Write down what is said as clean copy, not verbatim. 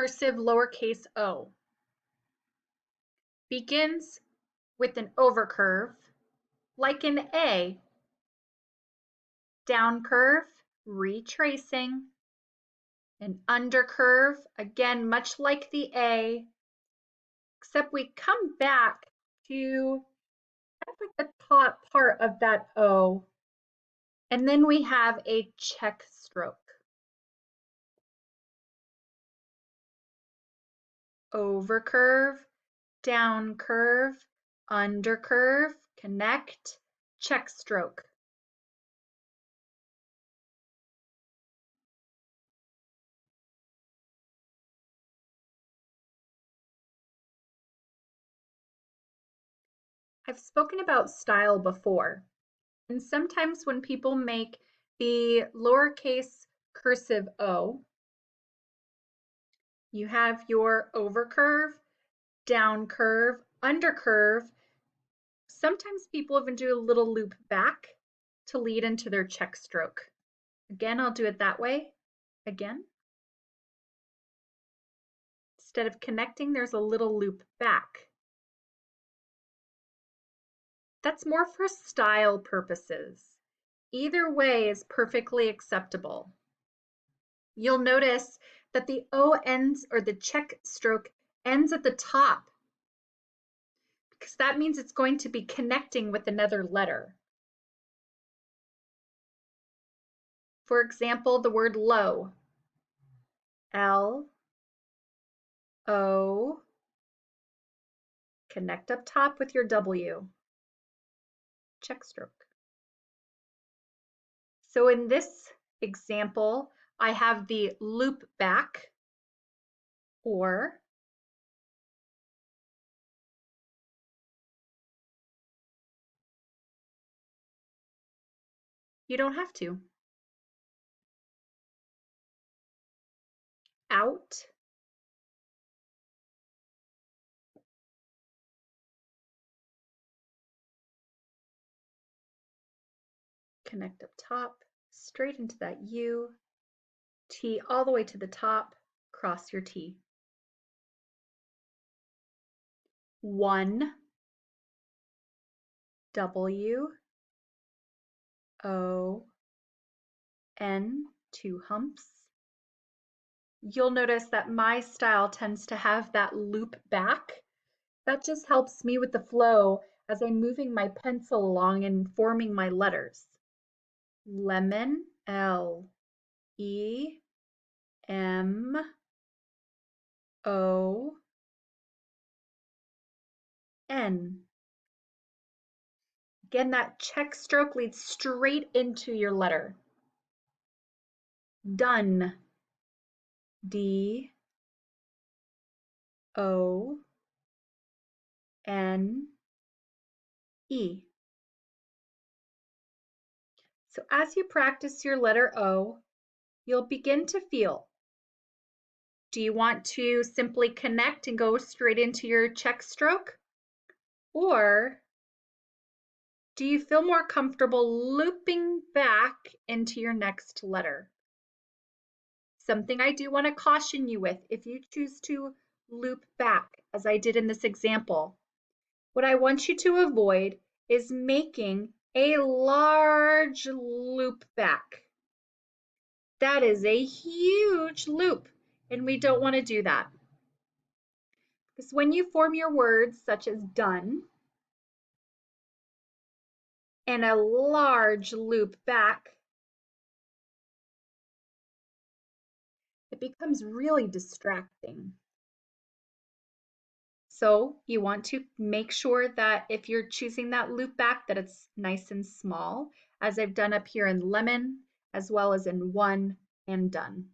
cursive lowercase o begins with an overcurve, like an A, down curve, retracing, an undercurve, again, much like the A, except we come back to the top part of that O, and then we have a check stroke. Overcurve, down curve, undercurve, connect, check stroke. I've spoken about style before, and sometimes when people make the lowercase cursive o, you have your overcurve, down curve, undercurve. Sometimes people even do a little loop back to lead into their check stroke. Again, I'll do it that way. Again. Instead of connecting, there's a little loop back. That's more for style purposes. Either way is perfectly acceptable. You'll notice that the O ends, or the check stroke ends at the top, because that means it's going to be connecting with another letter. For example, the word low. L, O, connect up top with your W, check stroke. So in this example, I have the loop back, or you don't have to. Out, connect up top, straight into that U, T all the way to the top, cross your T. 1, W, O, N, 2 humps. You'll notice that my style tends to have that loop back. That just helps me with the flow as I'm moving my pencil along and forming my letters. Lemon, L, E, M, O, N. Again, that check stroke leads straight into your letter. Done. D, O, N, E. So as you practice your letter O, you'll begin to feel. Do you want to simply connect and go straight into your check stroke? Or do you feel more comfortable looping back into your next letter? Something I do want to caution you with, if you choose to loop back, as I did in this example, what I want you to avoid is making a large loop back. That is a huge loop, and we don't want to do that. Because when you form your words, such as done, and a large loop back, it becomes really distracting. So you want to make sure that if you're choosing that loop back, that it's nice and small, as I've done up here in lemon, as well as in one and done.